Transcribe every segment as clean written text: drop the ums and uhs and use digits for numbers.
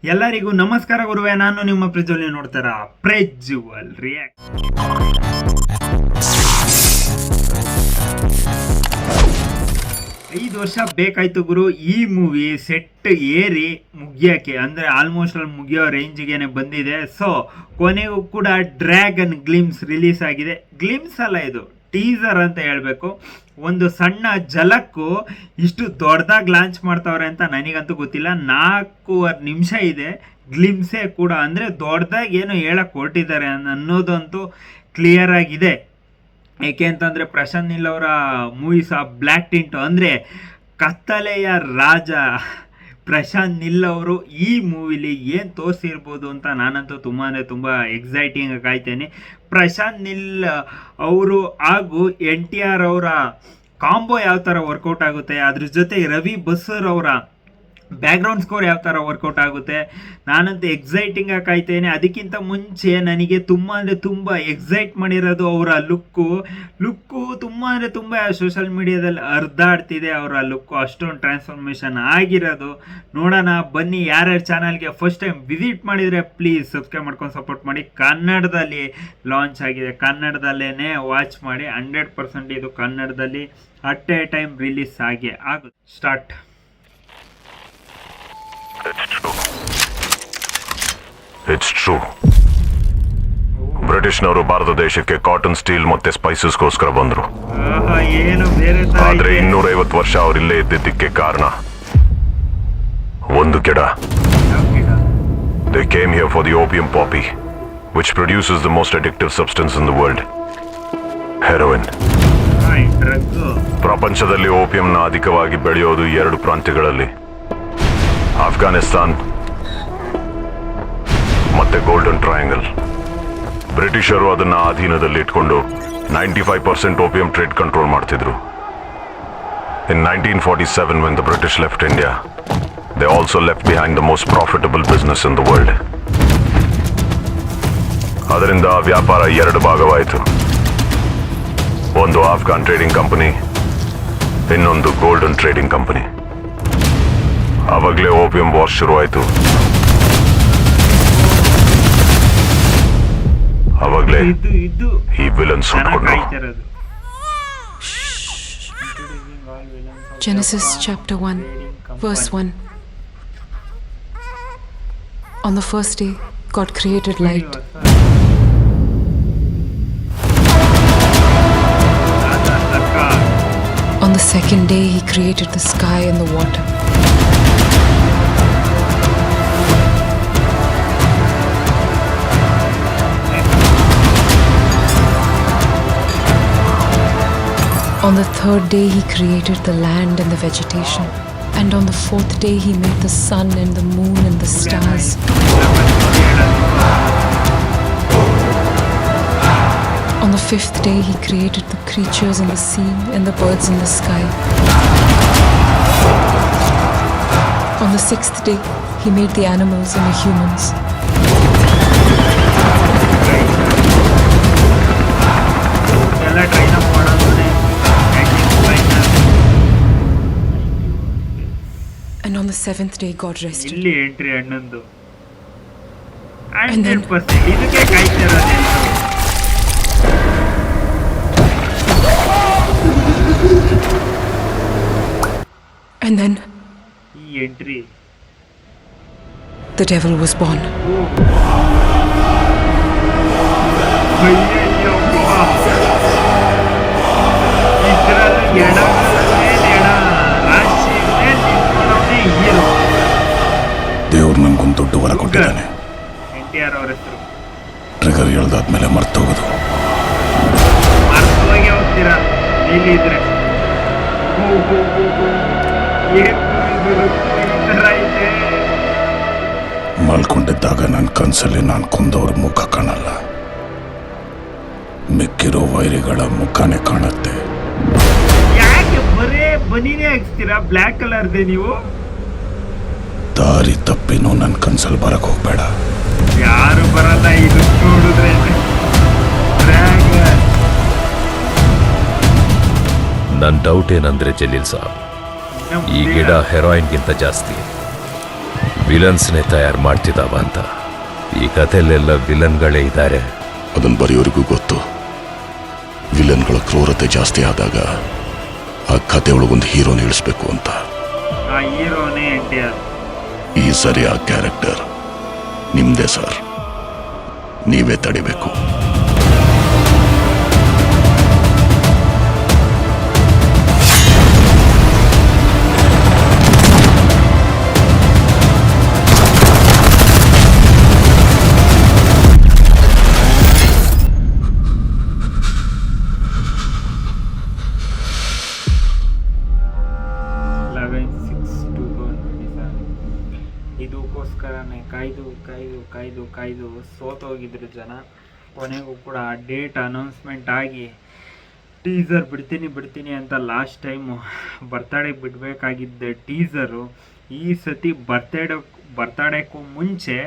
ಎಲ್ಲರಿಗೂ ನಮಸ್ಕಾರ ಗುರುವೆ. ನಾನು ನಿಮ್ಮ ಪ್ರಜ್ವಲ್, ನೋಡ್ತಾರ ಪ್ರಜ್ವಲ್ ರಿಯಾಕ್ಟ್. 5 ವರ್ಷ ಬೇಕಾಯ್ತು ಗುರು ಈ ಮೂವಿ ಸೆಟ್ ಏರಿ ಮುಗಿಯೋಕ್ಕೆ, ಅಂದರೆ ಆಲ್ಮೋಸ್ಟ್ ಅಲ್ಲಿ ಮುಗಿಯೋ ರೇಂಜ್ಗೆ ಬಂದಿದೆ. ಸೊ ಕೊನೆಗೂ ಕೂಡ ಡ್ರ್ಯಾಗನ್ ಗ್ಲಿಮ್ಸ್ ರಿಲೀಸ್ ಆಗಿದೆ. ಗ್ಲಿಮ್ಸ್ ಅಲ್ಲ, ಇದು ಟೀಸರ್ ಅಂತ ಹೇಳಬೇಕು. ಒಂದು ಸಣ್ಣ ಝಲಕ್ಕು ಇಷ್ಟು ದೊಡ್ಡದಾಗಿ ಲಾಂಚ್ ಮಾಡ್ತಾವ್ರೆ ಅಂತ ನನಗಂತೂ ಗೊತ್ತಿಲ್ಲ. 4.5 ನಿಮಿಷ ಇದೆ ಗ್ಲಿಮ್ಸೇ ಕೂಡ, ಅಂದರೆ ದೊಡ್ಡದಾಗಿ ಏನು ಹೇಳಕ್ಕೆ ಹೊರಟಿದ್ದಾರೆ ಅನ್ನೋದಂತೂ ಕ್ಲಿಯರ್ ಆಗಿದೆ. ಏಕೆ ಅಂತಂದರೆ ಪ್ರಶಾಂತ್ ನೀಲ್ ಅವರ ಮೂವೀಸ್ ಬ್ಲ್ಯಾಕ್ ಟಿಂಟು, ಅಂದರೆ ಕತ್ತಲೆಯ ರಾಜ ಪ್ರಶಾಂತ್ ನೀಲ್ ಅವರು ಈ ಮೂವಿಲಿ ಏನು ತೋರಿಸಿರ್ಬೋದು ಅಂತ ನಾನಂತೂ ತುಂಬ ಎಕ್ಸೈಟಿಂಗ್ ಕಾಯ್ತೇನೆ. ಪ್ರಶಾಂತ್ ನೀಲ್ ಅವರು ಹಾಗೂ NTR ಅವರ ಕಾಂಬೋ ಯಾವ ಥರ ವರ್ಕೌಟ್ ಆಗುತ್ತೆ, ಅದ್ರ ಜೊತೆ ರವಿ ಬಸ್ಸರ್ ಅವರ ಬ್ಯಾಕ್ಗ್ರೌಂಡ್ ಸ್ಕೋರ್ ಯಾವ ಥರ ವರ್ಕೌಟ್ ಆಗುತ್ತೆ, ನಾನಂತೂ ಎಕ್ಸೈಟಿಂಗ್ ಆಗಿ ಕಾಯ್ತೇನೆ. ಅದಕ್ಕಿಂತ ಮುಂಚೆ ನನಗೆ ತುಂಬ ಎಕ್ಸೈಟ್ ಮಾಡಿರೋದು ಅವರ ಲುಕ್ಕು ತುಂಬ ಸೋಷಲ್ ಮೀಡಿಯಾದಲ್ಲಿ ಹರಿದಾಡ್ತಿದೆ ಅವರ ಲುಕ್ಕು. ಅಷ್ಟೊಂದು ಟ್ರಾನ್ಸ್ಫಾರ್ಮೇಷನ್ ಆಗಿರೋದು ನೋಡೋಣ ಬನ್ನಿ. ಯಾರ್ಯಾರು ಚಾನಲ್ಗೆ ಫಸ್ಟ್ ಟೈಮ್ ವಿಸಿಟ್ ಮಾಡಿದರೆ ಪ್ಲೀಸ್ ಸಬ್ಸ್ಕ್ರೈಬ್ ಮಾಡ್ಕೊಂಡು ಸಪೋರ್ಟ್ ಮಾಡಿ. ಕನ್ನಡದಲ್ಲಿ ಲಾಂಚ್ ಆಗಿದೆ, ಕನ್ನಡದಲ್ಲೇ ವಾಚ್ ಮಾಡಿ. 100% ಇದು ಕನ್ನಡದಲ್ಲಿ ಅಟ್ ಎ ಟೈಮ್ ರಿಲೀಸ್ ಆಗುತ್ತೆ. ಸ್ಟಾರ್ಟ್. It's true. ಬ್ರಿಟಿಷ್ನವರು ಭಾರತ ದೇಶಕ್ಕೆ ಕಾಟನ್, ಸ್ಟೀಲ್ ಮತ್ತೆ ಸ್ಪೈಸಸ್ಗೋಸ್ಕರ ಬಂದ್ರು. ಆದ್ರೆ 250 ವರ್ಷ ಅವರಿಲ್ಲೇ ಇದ್ದಿದ್ದಕ್ಕೆ ಕಾರಣ ಒಂದು ಗಿಡ. They came here for the opium poppy, which produces the most addictive substance in the world, heroin. ಪ್ರಪಂಚದಲ್ಲಿ ಓಪಿಯಂನ ಅಧಿಕವಾಗಿ ಬೆಳೆಯೋದು 2 ಪ್ರಾಂತ್ಯಗಳಲ್ಲಿ, ಅಫ್ಘಾನಿಸ್ತಾನ್ ಮತ್ತೆ ಗೋಲ್ಡನ್ ಟ್ರಯಾಂಗಲ್. ಬ್ರಿಟಿಷರು ಅದನ್ನ ಅಧೀನದಲ್ಲಿ ಇಟ್ಕೊಂಡು 95% ಓಪಿಯಂ ಟ್ರೇಡ್ ಕಂಟ್ರೋಲ್ ಮಾಡ್ತಿದ್ರು. In 1947, when the British left India, they also left behind the most profitable business in the world. ಅದರಿಂದ ವ್ಯಾಪಾರ 2 ಭಾಗವಾಯಿತು. ಒಂದು ಆಫ್ಘಾನ್ ಟ್ರೇಡಿಂಗ್ ಕಂಪನಿ, ಇನ್ನೊಂದು ಗೋಲ್ಡನ್ ಟ್ರೇಡಿಂಗ್ ಕಂಪನಿ. ಅವಾಗಲೇ ಓಪಿಯಂ ವಾರ್ ಶುರುವಾಯಿತು. ಅವಾಗಲೇ ಈ villains ಹುಟ್ಕೊಂಡ್ರು. Genesis chapter 1 verse 1. On the first day God created light. On the second day he created the sky and the water. On the third day he created the land and the vegetation. And on the fourth day he made the sun and the moon and the stars. On the fifth day he created the creatures in the sea and the birds in the sky. On the sixth day he made the animals and the humans. And on the seventh day God rested. ಇಲ್ಲಿ entry ಅಣ್ಣಂದು 100% ಇದಕ್ಕೆ ಕಾಯ್ತಿರೋದು. And then ಈ entry the devil was born. ದೇವ್ರು ನನ್ಗೊಂದು ದೊಡ್ಡ ವರ ಕೊಟ್ಟಿದ್ದಾನೆ. NTR ಅವರ ಹೆಸರು. ಟ್ರಿಗರ್ ಹೇಳ್ದಾದ್ಮೇಲೆ ಮರ್ತೋಗೋದು. ಮರ್ತೋಗಿ ಹೋಗ್ತೀರಾ ಇಲ್ಲಿ ಇದ್ರೆ. ಮಲ್ಕೊಂಡಿದ್ದಾಗ ನನ್ನ ಕನಸಲ್ಲಿ ನಾನು ಕೊಂದವ್ರ ಮುಖ ಕಾಣಲ್ಲ, ಮಿಕ್ಕಿರೋ ವೈರಿಗಳ ಮುಖನೇ ಕಾಣುತ್ತೆ. ಯಾಕೆ ಬರೇ ಬನಿನೇ ಹಾಕ್ಸ್ತೀರಾ ಬ್ಲ್ಯಾಕ್ ಕಲರ್ದೆ ನೀವು? ದಾರಿ ತಪ್ಪಿನೂ ನನ್ನ ಕನ್ಸಲ್ಲಿ ಬರಕ್ ಹೋಗ್ಬೇಡ. ಯಾರು ಬರಲ್ಲ ಇದು ನೋಡಿದ್ರೆ. ನನ್ನ ಡೌಟ್ ಏನಂದ್ರೆ ಜಲೀಲ್ ಸಾಬ್, ಈ ಗಿಡ ಹೆರಾಯಿನ್ಗಿಂತ ಜಾಸ್ತಿ. ವಿಲನ್ಸ್ನೇ ತಯಾರು ಮಾಡ್ತಿದ್ದಾವ ಅಂತ. ಈ ಕಥೆಯಲ್ಲೆಲ್ಲ ವಿಲನ್ಗಳೇ ಇದ್ದಾರೆ. ಅದನ್ನು ಬರೆಯೋರಿಗೂ ಗೊತ್ತು. ವಿಲನ್ಗಳ ಕ್ರೂರತೆ ಜಾಸ್ತಿ ಆದಾಗ ಆ ಕತೆ ಒಳಗೊಂದು ಹೀರೋನ ಇಳಿಸ್ಬೇಕು ಅಂತ. ಆ ಹೀರೋನೇ NTR. ಈ ಸರಿ ಆ ಕ್ಯಾರೆಕ್ಟರ್ ನಿಮ್ದೇ ಸರ್, ನೀವೇ ತಡಿಬೇಕು. ಇದಕ್ಕೋಸ್ಕರನೇ ಕಾಯ್ದು ಸೋತೋಗಿದ್ರು ಜನ. ಕೊನೆಗೂ ಕೂಡ ಡೇಟ್ ಅನೌನ್ಸ್ಮೆಂಟ್ ಆಗಿ ಟೀಸರ್ ಬಿಡ್ತೀನಿ ಅಂತ ಲಾಸ್ಟ್ ಟೈಮು ಬರ್ತಡೇಗೆ ಬಿಡಬೇಕಾಗಿದ್ದ ಟೀಸರು ಈ ಸತಿ ಬರ್ತಡೇಕ್ಕೂ ಮುಂಚೆ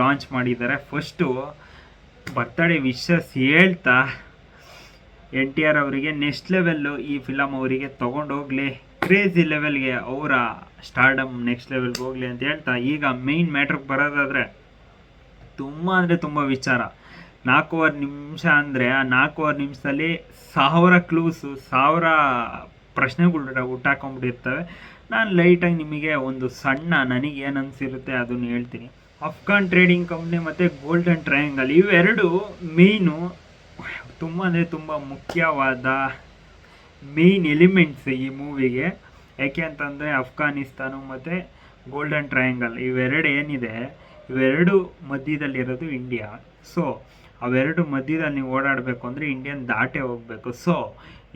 ಲಾಂಚ್ ಮಾಡಿದ್ದಾರೆ. ಫಸ್ಟು ಬರ್ತಡೇ ವಿಶಸ್ ಹೇಳ್ತಾ NTR ಅವರಿಗೆ ನೆಕ್ಸ್ಟ್ ಲೆವೆಲ್ಲು ಈ ಫಿಲಮ್ ಅವರಿಗೆ ತೊಗೊಂಡೋಗ್ಲಿ, ಕ್ರೇಜಿ ಲೆವೆಲ್ಗೆ ಅವರ ಸ್ಟಾರ್ಡಮ್ ನೆಕ್ಸ್ಟ್ ಲೆವೆಲ್ಗೆ ಹೋಗಲಿ ಅಂತ ಹೇಳ್ತಾ, ಈಗ ಮೇಯ್ನ್ ಮ್ಯಾಟ್ರಿಗೆ ಬರೋದಾದರೆ ತುಂಬ ವಿಚಾರ. 4.5 ನಿಮಿಷ ಅಂದರೆ ಆ 4.5 ನಿಮಿಷದಲ್ಲಿ 1000 ಕ್ಲೂಸು, 1000 ಪ್ರಶ್ನೆಗಳು ಹುಟ್ಟಾಕೊಂಡ್ಬಿಟ್ಟಿರ್ತವೆ. ನಾನು ಲೈಟಾಗಿ ನಿಮಗೆ ಒಂದು ಸಣ್ಣ ನನಗೇನು ಅನಿಸಿರುತ್ತೆ ಅದನ್ನು ಹೇಳ್ತೀನಿ. ಅಫ್ಘಾನ್ ಟ್ರೇಡಿಂಗ್ ಕಂಪ್ನಿ ಮತ್ತು ಗೋಲ್ಡನ್ ಟ್ರಯಾಂಗಲ್ ಇವೆರಡು ಮೇಯ್ನು ತುಂಬ ಮುಖ್ಯವಾದ ಮೇಯ್ನ್ ಎಲಿಮೆಂಟ್ಸ್ ಈ ಮೂವಿಗೆ. ಯಾಕೆ ಅಂತಂದರೆ ಅಫ್ಘಾನಿಸ್ತಾನ ಮತ್ತು ಗೋಲ್ಡನ್ ಟ್ರಯಾಂಗಲ್ ಇವೆರಡು ಏನಿದೆ, ಇವೆರಡು ಮಧ್ಯದಲ್ಲಿರೋದು ಇಂಡಿಯಾ. ಸೊ ಅವೆರಡು ಮಧ್ಯದಲ್ಲಿ ನೀವು ಓಡಾಡಬೇಕು ಅಂದರೆ ಇಂಡಿಯನ್ ದಾಟೇ ಹೋಗಬೇಕು. ಸೊ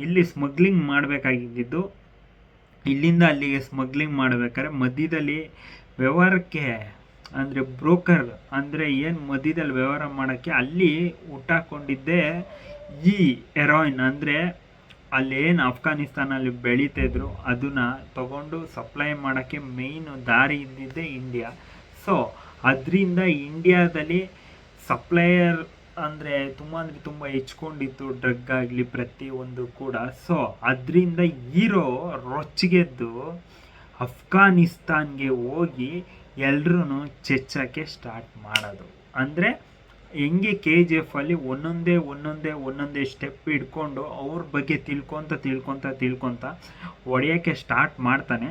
ಇಲ್ಲಿ ಸ್ಮಗ್ಲಿಂಗ್ ಮಾಡಬೇಕಾಗಿದ್ದು, ಇಲ್ಲಿಂದ ಅಲ್ಲಿಗೆ ಸ್ಮಗ್ಲಿಂಗ್ ಮಾಡಬೇಕಾದ್ರೆ ಮಧ್ಯದಲ್ಲಿ ವ್ಯವಹಾರಕ್ಕೆ ಅಂದರೆ ಬ್ರೋಕರ್ ಅಂದರೆ ಏನು ಮಧ್ಯದಲ್ಲಿ ವ್ಯವಹಾರ ಮಾಡೋಕ್ಕೆ ಅಲ್ಲಿ ಹುಟ್ಟಾಕೊಂಡಿದ್ದೇ ಈ ಹೆರಾಯಿನ್. ಅಂದರೆ ಅಲ್ಲೇನು ಅಫ್ಘಾನಿಸ್ತಾನಲ್ಲಿ ಬೆಳೀತಿದ್ರು ಅದನ್ನು ತಗೊಂಡು ಸಪ್ಲೈ ಮಾಡೋಕ್ಕೆ ಮೇಯ್ನು ದಾರಿ ಇದ್ದಿದ್ದೇ ಇಂಡಿಯಾ. ಸೊ ಅದರಿಂದ ಇಂಡಿಯಾದಲ್ಲಿ ಸಪ್ಲೈಯರ್ ಅಂದರೆ ತುಂಬ ಹೆಚ್ಕೊಂಡಿತ್ತು, ಡ್ರಗ್ ಆಗಲಿ ಪ್ರತಿಯೊಂದು ಕೂಡ. ಸೊ ಅದರಿಂದ ಹೀರೋ ರೊಚ್ಚಿಗೆದ್ದು ಅಫ್ಘಾನಿಸ್ತಾನ್ಗೆ ಹೋಗಿ ಎಲ್ರೂ ಚೆಚ್ಚಕ್ಕೆ ಸ್ಟಾರ್ಟ್ ಮಾಡೋದು. ಅಂದರೆ ಹೆಂಗೆ KGF ಅಲ್ಲಿ ಒಂದೊಂದೇ ಸ್ಟೆಪ್ ಇಟ್ಕೊಂಡು ಅವ್ರ ಬಗ್ಗೆ ತಿಳ್ಕೊತ ಹೊಡೆಯೋಕ್ಕೆ ಸ್ಟಾರ್ಟ್ ಮಾಡ್ತಾನೆ.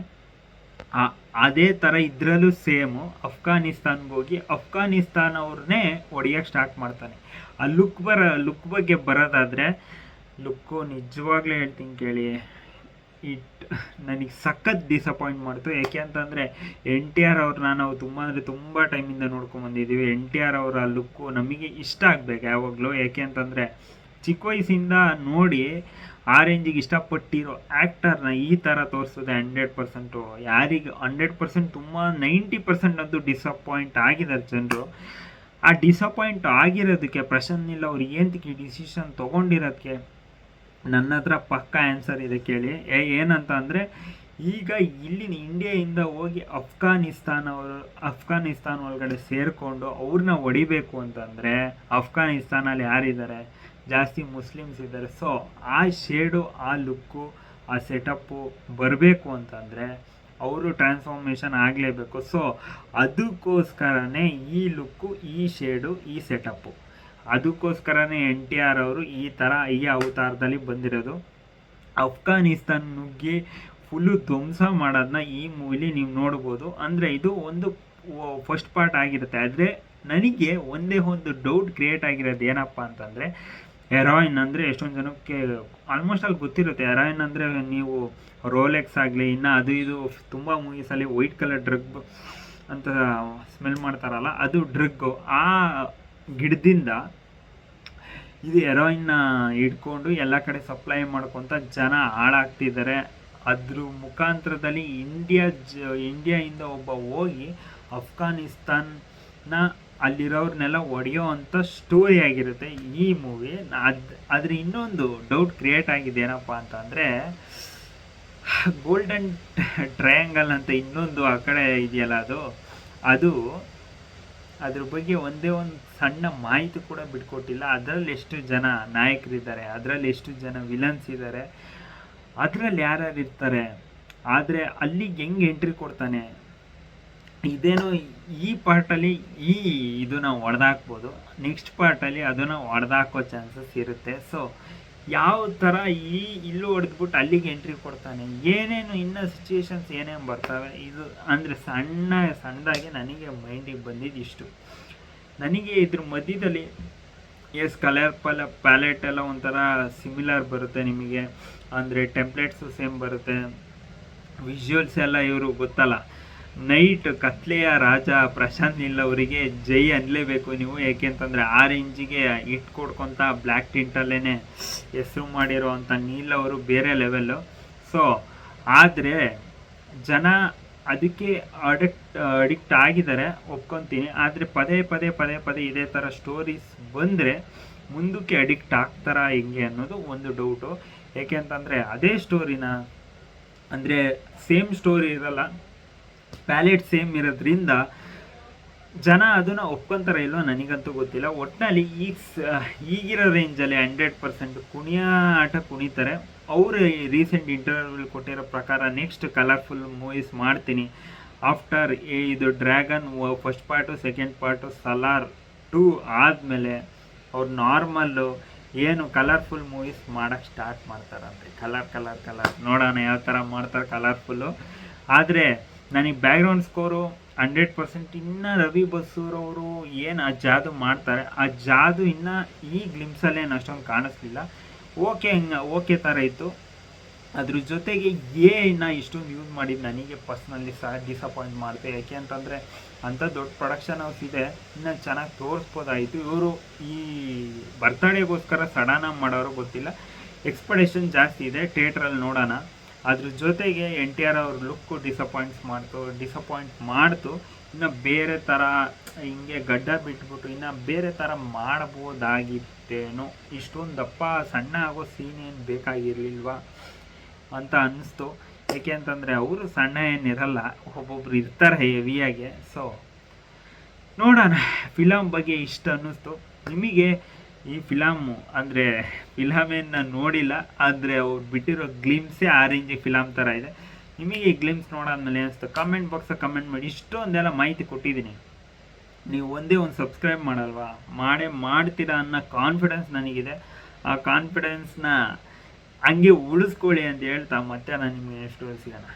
ಅದೇ ಥರ ಇದರಲ್ಲೂ ಸೇಮು ಅಫ್ಘಾನಿಸ್ತಾನ್ಗೆ ಹೋಗಿ ಅಫ್ಘಾನಿಸ್ತಾನ ಅವ್ರನ್ನೇ ಹೊಡೆಯೋಕ್ಕೆ ಸ್ಟಾರ್ಟ್ ಮಾಡ್ತಾನೆ. ಆ ಲುಕ್ ಬಗ್ಗೆ ಬರೋದಾದರೆ, ಲುಕ್ಕು ನಿಜವಾಗ್ಲೂ ಹೇಳ್ತೀನಿ ಕೇಳಿ, ನನಗೆ ಸಖತ್ ಡಿಸಪಾಯಿಂಟ್ ಮಾಡ್ತು. ಯಾಕೆ ಅಂತಂದರೆ NTR ಅವ್ರನ್ನ ನಾವು ತುಂಬ ಟೈಮಿಂದ ನೋಡ್ಕೊಂಬಂದಿದ್ದೀವಿ. NTR ಅವರ ಲುಕ್ಕು ನಮಗೆ ಇಷ್ಟ ಆಗಬೇಕು ಯಾವಾಗಲೂ. ಯಾಕೆ ಅಂತಂದರೆ ಚಿಕ್ಕ ವಯಸ್ಸಿಂದ ನೋಡಿ ಆ ರೇಂಜಿಗೆ ಇಷ್ಟಪಟ್ಟಿರೋ ಆ್ಯಕ್ಟರ್ನ ಈ ಥರ ತೋರಿಸೋದೆ 100%. ಯಾರಿಗೆ 100% ತುಂಬ 90% ಅಂತೂ ಡಿಸಪಾಯಿಂಟ್ ಆಗಿದ್ದಾರೆ ಜನರು. ಆ ಡಿಸಪಾಯಿಂಟ್ ಆಗಿರೋದಕ್ಕೆ ಪ್ರಶಾಂತ್ ನೀಲ್ ಅವ್ರು ಏನಕ್ಕೆ ಈ ಡಿಸಿಷನ್ ತೊಗೊಂಡಿರೋದಕ್ಕೆ ನನ್ನ ಹತ್ರ ಪಕ್ಕಾ ಆನ್ಸರ್ ಇದೆ ಕೇಳಿ. ಏನಂತ ಅಂದರೆ, ಈಗ ಇಲ್ಲಿನ ಇಂಡಿಯಾಯಿಂದ ಹೋಗಿ ಅಫ್ಘಾನಿಸ್ತಾನ ಒಳಗಡೆ ಸೇರಿಕೊಂಡು ಅವ್ರನ್ನ ಹೊಡಿಬೇಕು ಅಂತಂದರೆ ಅಫ್ಘಾನಿಸ್ತಾನಲ್ಲಿ ಯಾರಿದ್ದಾರೆ, ಜಾಸ್ತಿ ಮುಸ್ಲಿಮ್ಸ್ ಇದ್ದಾರೆ. ಸೊ ಆ ಶೇಡು, ಆ ಲುಕ್ಕು, ಆ ಸೆಟಪ್ಪು ಬರಬೇಕು ಅಂತಂದರೆ ಅವರು ಟ್ರಾನ್ಸ್ಫಾರ್ಮೇಷನ್ ಆಗಲೇಬೇಕು. ಸೊ ಅದಕ್ಕೋಸ್ಕರನೇ ಈ ಲುಕ್ಕು, ಈ ಶೇಡು, ಈ ಸೆಟಪ್ಪು, ಅದಕ್ಕೋಸ್ಕರನೇ NTR ಅವರು ಈ ಅವತಾರದಲ್ಲಿ ಬಂದಿರೋದು. ಅಫ್ಘಾನಿಸ್ತಾನ ನುಗ್ಗಿ ಫುಲ್ಲು ಧ್ವಂಸ ಮಾಡೋದನ್ನ ಈ ಮೂವಿಲಿ ನೀವು ನೋಡ್ಬೋದು. ಅಂದರೆ ಇದು ಒಂದು ಫಸ್ಟ್ ಪಾರ್ಟ್ ಆಗಿರುತ್ತೆ. ಆದರೆ ನನಗೆ ಒಂದೇ ಒಂದು ಡೌಟ್ ಕ್ರಿಯೇಟ್ ಆಗಿರೋದು ಏನಪ್ಪ ಅಂತಂದರೆ, ಹೆರಾಯಿನ್ ಅಂದರೆ ಎಷ್ಟೊಂದು ಜನಕ್ಕೆ ಆಲ್ಮೋಸ್ಟ್ ಅಲ್ಲಿ ಗೊತ್ತಿರುತ್ತೆ. ಹೆರಾಯಿನ್ ಅಂದರೆ ನೀವು ರೋಲೆಕ್ಸ್ ಆಗಲಿ, ಇನ್ನು ಅದು ಇದು ತುಂಬ ಮೂವೀಸಲ್ಲಿ ವೈಟ್ ಕಲರ್ ಡ್ರಗ್ ಅಂತ ಸ್ಮೆಲ್ ಮಾಡ್ತಾರಲ್ಲ, ಅದು ಡ್ರಗ್ಗು. ಆ ಗಿಡದಿಂದ ಇದು ಹೆರಾಯಿನ್ನ ಇಟ್ಕೊಂಡು ಎಲ್ಲ ಕಡೆ ಸಪ್ಲೈ ಮಾಡ್ಕೊತ ಜನ ಹಾಳಾಗ್ತಿದ್ದಾರೆ. ಅದ್ರ ಮುಖಾಂತರದಲ್ಲಿ ಇಂಡಿಯಾಯಿಂದ ಒಬ್ಬ ಹೋಗಿ ಅಫ್ಘಾನಿಸ್ತಾನ ಅಲ್ಲಿರೋರ್ನೆಲ್ಲ ಹೊಡೆಯೋ ಅಂಥ ಸ್ಟೋರಿ ಆಗಿರುತ್ತೆ ಈ ಮೂವಿ. ಅದ್ರ ಇನ್ನೊಂದು ಡೌಟ್ ಕ್ರಿಯೇಟ್ ಆಗಿದೆ ಏನಪ್ಪ ಅಂತಂದರೆ, ಗೋಲ್ಡನ್ ಟ್ರಯಾಂಗಲ್ ಅಂತ ಇನ್ನೊಂದು ಆ ಕಡೆ ಇದೆಯಲ್ಲ, ಅದು ಅದ್ರ ಬಗ್ಗೆ ಒಂದೇ ಒಂದು ಸಣ್ಣ ಮಾಹಿತಿ ಕೂಡ ಬಿಟ್ಕೊಟ್ಟಿಲ್ಲ. ಅದರಲ್ಲಿ ಎಷ್ಟು ಜನ ನಾಯಕರಿದ್ದಾರೆ, ಅದರಲ್ಲಿ ಎಷ್ಟು ಜನ ವಿಲನ್ಸ್ ಇದ್ದಾರೆ, ಅದರಲ್ಲಿ ಯಾರ್ಯಾರು ಇರ್ತಾರೆ, ಆದರೆ ಅಲ್ಲಿಗೆ ಹೆಂಗೆ ಎಂಟ್ರಿ ಕೊಡ್ತಾನೆ, ಇದೇನು ಈ ಪಾರ್ಟಲ್ಲಿ ಇದನ್ನ ಹೊಡೆದಾಕ್ಬೋದು, ನೆಕ್ಸ್ಟ್ ಪಾರ್ಟಲ್ಲಿ ಅದನ್ನು ಹೊಡೆದಾಕೋ ಚಾನ್ಸಸ್ ಇರುತ್ತೆ. ಸೊ ಯಾವ ಥರ ಇಲ್ಲೂ ಹೊಡೆದ್ಬಿಟ್ಟು ಅಲ್ಲಿಗೆ ಎಂಟ್ರಿ ಕೊಡ್ತಾನೆ, ಏನೇನು ಇನ್ನೂ ಸಿಚುವೇಶನ್ಸ್ ಏನೇನು ಬರ್ತವೆ, ಇದು ಅಂದರೆ ಸಣ್ಣದಾಗಿ ನನಗೆ ಮೈಂಡಿಗೆ ಬಂದಿದ್ದು ಇಷ್ಟು. ನನಗೆ ಇದ್ರ ಮಧ್ಯದಲ್ಲಿ ಕಲರ್ ಪ್ಯಾಲೆಟ್ ಎಲ್ಲ ಒಂಥರ ಸಿಮಿಲರ್ ಬರುತ್ತೆ ನಿಮಗೆ, ಅಂದರೆ ಟೆಂಪ್ಲೇಟ್ಸು ಸೇಮ್ ಬರುತ್ತೆ, ವಿಜುವಲ್ಸ್ ಎಲ್ಲ ಇವರು ಗೊತ್ತಲ್ಲ, ನೈಟ್ ಕತ್ಲೆಯ ರಾಜ ಪ್ರಶಾಂತ್ ನೀಲ್ ಅವರಿಗೆ ಜೈ ಅನ್ನಲೇಬೇಕು ನೀವು. ಏಕೆಂತಂದರೆ ಆ ರೇಂಜಿಗೆ ಇಟ್ಟು ಕೊಡ್ಕೊತ ಬ್ಲ್ಯಾಕ್ ಟಿಂಟಲ್ಲೇ ಹೆಸರು ಮಾಡಿರೋ ಅಂಥ ನೀಲ್ ಅವರು ಬೇರೆ ಲೆವೆಲ್ಲು. ಸೊ ಆದರೆ ಜನ ಅದಕ್ಕೆ ಅಡಿಕ್ಟ್ ಆಗಿದ್ದಾರೆ, ಒಪ್ಕೊತೀನಿ. ಆದರೆ ಪದೇ ಇದೇ ಥರ ಸ್ಟೋರೀಸ್ ಬಂದರೆ ಮುಂದಕ್ಕೆ ಅಡಿಕ್ಟ್ ಆಗ್ತಾರಾ ಹೆಂಗೆ ಅನ್ನೋದು ಒಂದು ಡೌಟು. ಏಕೆಂತಂದರೆ ಅದೇ ಸ್ಟೋರಿನ ಅಂದರೆ ಸೇಮ್ ಸ್ಟೋರಿ ಇರಲ್ಲ, ಪ್ಯಾಲೆಟ್ ಸೇಮ್ ಇರೋದ್ರಿಂದ ಜನ ಅದನ್ನು ಒಪ್ಕೊಂತಾರೆ ಇಲ್ಲೋ ನನಗಂತೂ ಗೊತ್ತಿಲ್ಲ. ಒಟ್ಟಿನಲ್ಲಿ ಈಗಿರೋ ರೇಂಜಲ್ಲಿ 100% ಕುಣಿಯ ಆಟ ಕುಣಿತಾರೆ. ಅವರು ರೀಸೆಂಟ್ ಇಂಟರ್ವ್ಯೂಲ್ ಕೊಟ್ಟಿರೋ ಪ್ರಕಾರ ನೆಕ್ಸ್ಟ್ ಕಲರ್ಫುಲ್ ಮೂವೀಸ್ ಮಾಡ್ತೀನಿ ಆಫ್ಟರ್ ಇದು dragon first part, second part, Salaar 2 ಆದಮೇಲೆ ಅವ್ರು ನಾರ್ಮಲ್ಲು ಏನು ಕಲರ್ಫುಲ್ ಮೂವೀಸ್ ಮಾಡೋಕ್ಕೆ ಸ್ಟಾರ್ಟ್ ಮಾಡ್ತಾರಂತೆ. ಕಲರ್ ನೋಡೋಣ ಯಾವ ಥರ ಮಾಡ್ತಾರೆ ಕಲರ್ಫುಲ್ಲು. ಆದರೆ ನನಗೆ ಬ್ಯಾಕ್ಗ್ರೌಂಡ್ ಸ್ಕೋರು 100% ಇನ್ನು ರವಿ ಬಸೂರವರು ಏನು ಆ ಜಾದು ಮಾಡ್ತಾರೆ, ಆ ಜಾದು ಇನ್ನು ಈ ಗ್ಲಿಮ್ಸಲ್ಲೇನು ಅಷ್ಟೊಂದು ಕಾಣಿಸ್ಲಿಲ್ಲ. ಓಕೆ ಥರ ಇತ್ತು. ಅದ್ರ ಜೊತೆಗೆ ಇನ್ನು ಇಷ್ಟೊಂದು ಯೂಸ್ ಮಾಡಿದ್ದು ನನಗೆ ಪರ್ಸ್ನಲಿ ಡಿಸಪಾಯಿಂಟ್ ಮಾಡ್ತೆ. ಯಾಕೆ ಅಂತಂದರೆ ಅಂಥ ದೊಡ್ಡ ಪ್ರೊಡಕ್ಷನ್ ಹೌಸ್ ಇದೆ, ಇನ್ನು ಚೆನ್ನಾಗಿ ತೋರಿಸ್ಬೋದಾಯಿತು. ಇವರು ಈ ಬರ್ತಡೇಗೋಸ್ಕರ ಸಡನ್ನಾಗಿ ಮಾಡೋರು ಗೊತ್ತಿಲ್ಲ, ಎಕ್ಸ್ಪೆಕ್ಟೇಷನ್ ಜಾಸ್ತಿ ಇದೆ, ಥಿಯೇಟ್ರಲ್ಲಿ ನೋಡೋಣ. ಅದ್ರ ಜೊತೆಗೆ NTR ಅವ್ರ ಲುಕ್ಕು ಡಿಸಪಾಯಿಂಟ್ ಮಾಡ್ತು. ಇನ್ನು ಬೇರೆ ಥರ ಹಿಂಗೆ ಗಡ್ಡ ಬಿಟ್ಬಿಟ್ಟು ಇನ್ನು ಬೇರೆ ಥರ ಮಾಡ್ಬೋದಾಗಿತ್ತೇನೋ, ಇಷ್ಟೊಂದು ದಪ್ಪ ಸಣ್ಣ ಆಗೋ ಸೀನ್ ಏನು ಬೇಕಾಗಿರಲಿಲ್ವಾ ಅಂತ ಅನ್ನಿಸ್ತು. ಏಕೆ ಅಂತಂದರೆ ಅವರು ಸಣ್ಣ ಏನಿರಲ್ಲ, ಒಬ್ಬೊಬ್ರು ಇರ್ತಾರೆ ಹೆವಿಯಾಗೆ. ಸೊ ನೋಡೋಣ, ಫಿಲಮ್ ಬಗ್ಗೆ ಇಷ್ಟು ಅನ್ನಿಸ್ತು. ನಿಮಗೆ ಈ ಫಿಲಮು ಅಂದರೆ ಫಿಲಮೇನು ನಾನು ನೋಡಿಲ್ಲ, ಆದರೆ ಅವ್ರು ಬಿಟ್ಟಿರೋ ಗ್ಲಿಮ್ಸೇ ಆ ರೇಂಜಿಗೆ ಫಿಲಮ್ ಥರ ಇದೆ. ನಿಮಗೆ ಈ ಗ್ಲಿಮ್ಸ್ ನೋಡಾದ್ಮೇಲೆ ಅನಿಸ್ತು ಕಮೆಂಟ್ ಬಾಕ್ಸಾಗ ಕಮೆಂಟ್ ಮಾಡಿ. ಇಷ್ಟೊಂದೆಲ್ಲ ಮಾಹಿತಿ ಕೊಟ್ಟಿದ್ದೀನಿ, ನೀವು ಒಂದೇ ಒಂದು ಸಬ್ಸ್ಕ್ರೈಬ್ ಮಾಡಲ್ವಾ, ಮಾಡ್ತೀರಾ ಅನ್ನೋ ಕಾನ್ಫಿಡೆನ್ಸ್ ನನಗಿದೆ. ಆ ಕಾನ್ಫಿಡೆನ್ಸ್ನ ಹಂಗೆ ಉಳಿಸ್ಕೊಳ್ಳಿ ಅಂತ ಹೇಳ್ತಾ ಮತ್ತೆ ನಾನು ನಿಮಗೆ ನೆಕ್ಸ್ಟ್ ಸಿಗೋಣ.